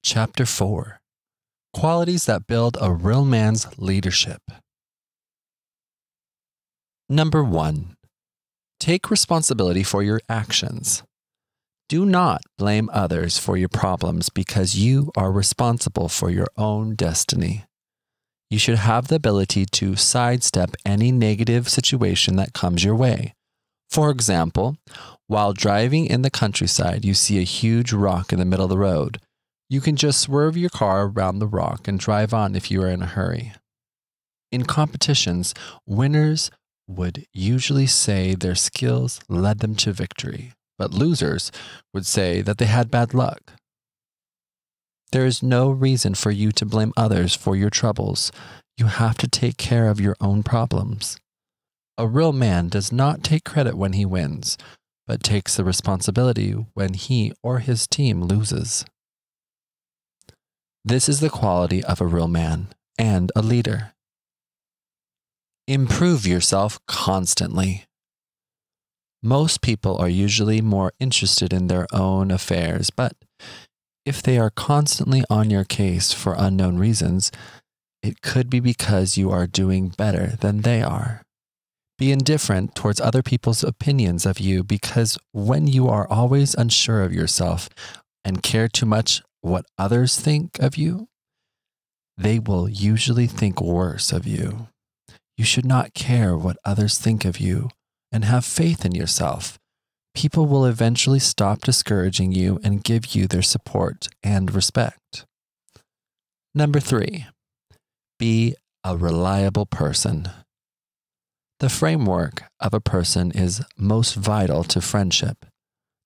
Chapter 4: Qualities that build a real man's leadership. Number 1. Take responsibility for your actions. Do not blame others for your problems because you are responsible for your own destiny. You should have the ability to sidestep any negative situation that comes your way. For example, while driving in the countryside, you see a huge rock in the middle of the road. You can just swerve your car around the rock and drive on if you are in a hurry. In competitions, winners would usually say their skills led them to victory, but losers would say that they had bad luck. There is no reason for you to blame others for your troubles. You have to take care of your own problems. A real man does not take credit when he wins, but takes the responsibility when he or his team loses. This is the quality of a real man and a leader. Improve yourself constantly. Most people are usually more interested in their own affairs, but if they are constantly on your case for unknown reasons, it could be because you are doing better than they are. Be indifferent towards other people's opinions of you, because when you are always unsure of yourself and care too much what others think of you, they will usually think worse of you. You should not care what others think of you and have faith in yourself. People will eventually stop discouraging you and give you their support and respect. Number 3, be a reliable person. The framework of a person is most vital to friendship.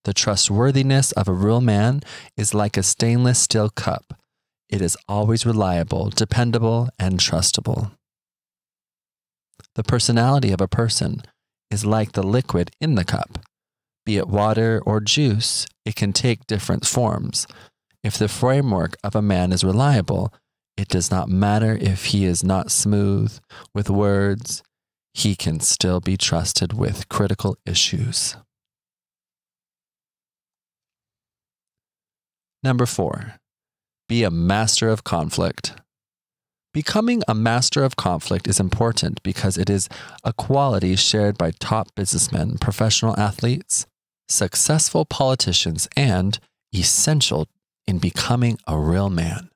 The trustworthiness of a real man is like a stainless steel cup. It is always reliable, dependable, and trustable. The personality of a person is like the liquid in the cup. Be it water or juice, it can take different forms. If the framework of a man is reliable, it does not matter if he is not smooth with words, he can still be trusted with critical issues. Number 4, be a master of conflict. Becoming a master of conflict is important because it is a quality shared by top businessmen, professional athletes, successful politicians, and essential in becoming a real man.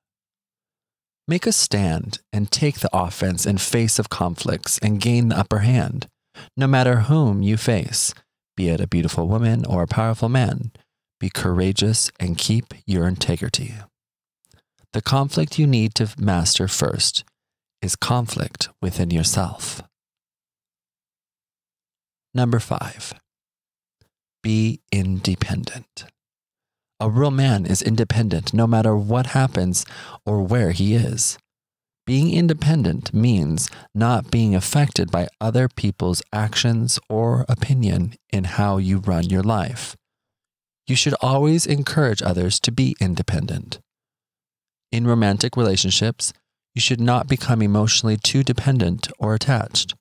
Make a stand and take the offense in face of conflicts and gain the upper hand, no matter whom you face, be it a beautiful woman or a powerful man. Be courageous and keep your integrity. The conflict you need to master first is conflict within yourself. Number 5, be independent. A real man is independent no matter what happens or where he is. Being independent means not being affected by other people's actions or opinion in how you run your life. You should always encourage others to be independent. In romantic relationships, you should not become emotionally too dependent or attached.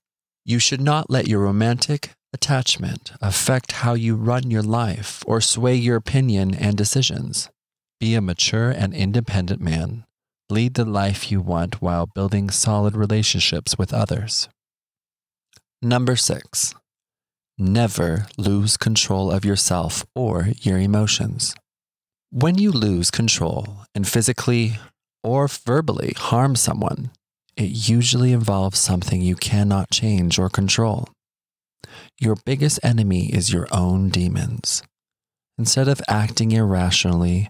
You should not let your romantic attachment affect how you run your life or sway your opinion and decisions. Be a mature and independent man. Lead the life you want while building solid relationships with others. Number 6, never lose control of yourself or your emotions. When you lose control and physically or verbally harm someone, it usually involves something you cannot change or control. Your biggest enemy is your own demons. Instead of acting irrationally,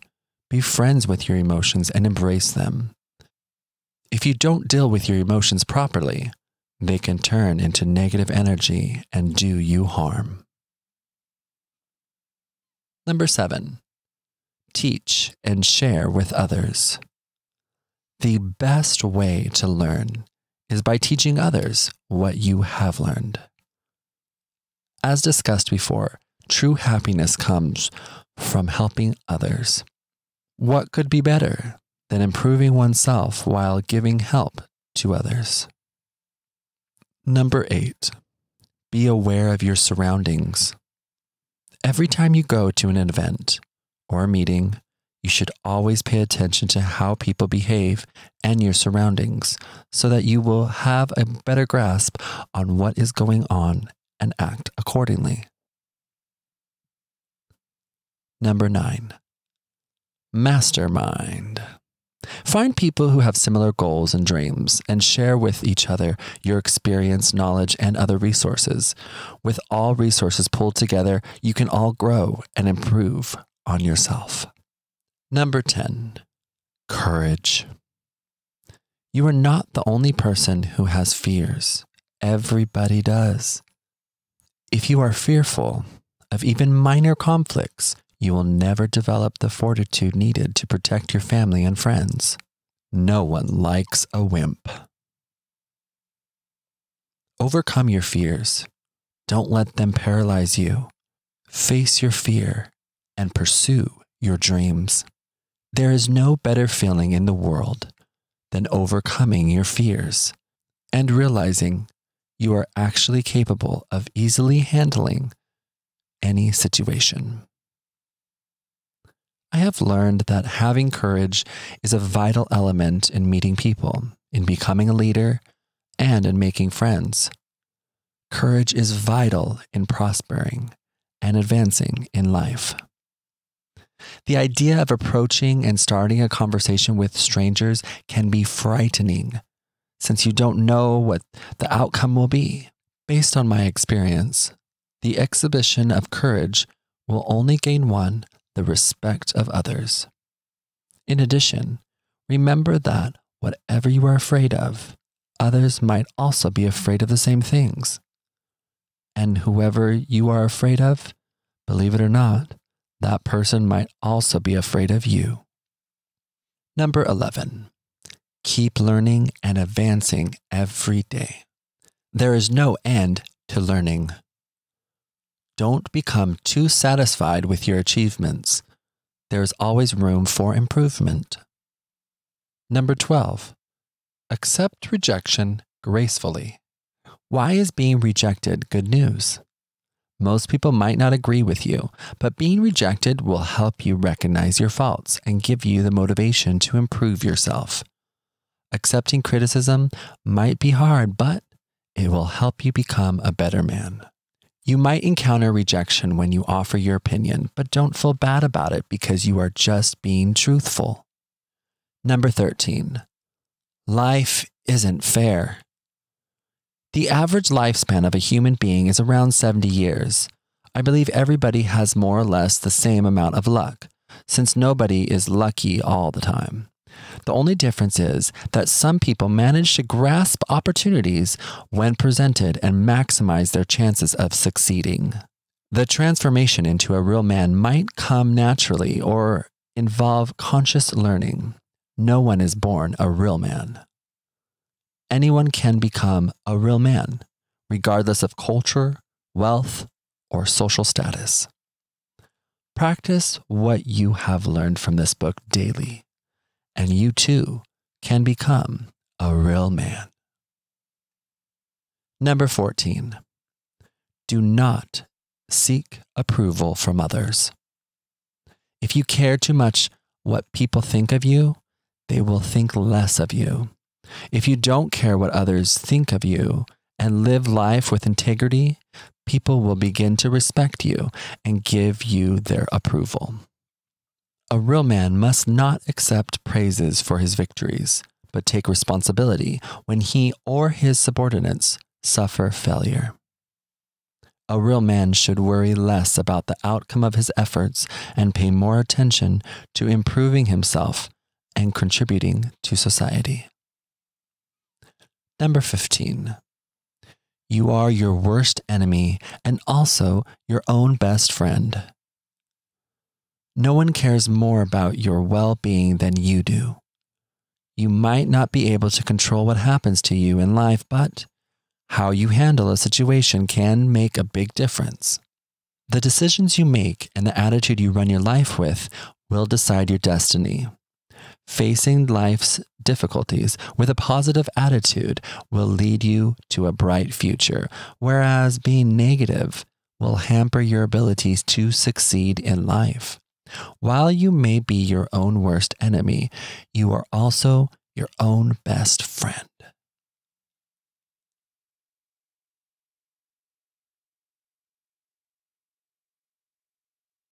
be friends with your emotions and embrace them. If you don't deal with your emotions properly, they can turn into negative energy and do you harm. Number 7, teach and share with others. The best way to learn is by teaching others what you have learned. As discussed before, true happiness comes from helping others. What could be better than improving oneself while giving help to others? Number 8, be aware of your surroundings. Every time you go to an event or a meeting, You should always pay attention to how people behave and your surroundings so that you will have a better grasp on what is going on and act accordingly. Number 9, Mastermind. Find people who have similar goals and dreams and share with each other your experience, knowledge, and other resources. With all resources pulled together, you can all grow and improve on yourself. Number 10, courage. You are not the only person who has fears. Everybody does. If you are fearful of even minor conflicts, you will never develop the fortitude needed to protect your family and friends. No one likes a wimp. Overcome your fears. Don't let them paralyze you. Face your fear and pursue your dreams. There is no better feeling in the world than overcoming your fears and realizing you are actually capable of easily handling any situation. I have learned that having courage is a vital element in meeting people, in becoming a leader, and in making friends. Courage is vital in prospering and advancing in life. The idea of approaching and starting a conversation with strangers can be frightening, since you don't know what the outcome will be. Based on my experience, the exhibition of courage will only gain one the respect of others. In addition, remember that whatever you are afraid of, others might also be afraid of the same things. And whoever you are afraid of, believe it or not, that person might also be afraid of you. Number 11, keep learning and advancing every day. There is no end to learning. Don't become too satisfied with your achievements. There is always room for improvement. Number 12, accept rejection gracefully. Why is being rejected good news? Most people might not agree with you, but being rejected will help you recognize your faults and give you the motivation to improve yourself. Accepting criticism might be hard, but it will help you become a better man. You might encounter rejection when you offer your opinion, but don't feel bad about it because you are just being truthful. Number 13, life isn't fair. The average lifespan of a human being is around 70 years. I believe everybody has more or less the same amount of luck, since nobody is lucky all the time. The only difference is that some people manage to grasp opportunities when presented and maximize their chances of succeeding. The transformation into a real man might come naturally or involve conscious learning. No one is born a real man. Anyone can become a real man, regardless of culture, wealth, or social status. Practice what you have learned from this book daily, and you too can become a real man. Number 14, do not seek approval from others. If you care too much what people think of you, they will think less of you. If you don't care what others think of you and live life with integrity, people will begin to respect you and give you their approval. A real man must not accept praises for his victories, but take responsibility when he or his subordinates suffer failure. A real man should worry less about the outcome of his efforts and pay more attention to improving himself and contributing to society. Number 15, you are your worst enemy and also your own best friend. No one cares more about your well-being than you do. You might not be able to control what happens to you in life, but how you handle a situation can make a big difference. The decisions you make and the attitude you run your life with will decide your destiny. Facing life's difficulties with a positive attitude will lead you to a bright future, whereas being negative will hamper your abilities to succeed in life. While you may be your own worst enemy, you are also your own best friend.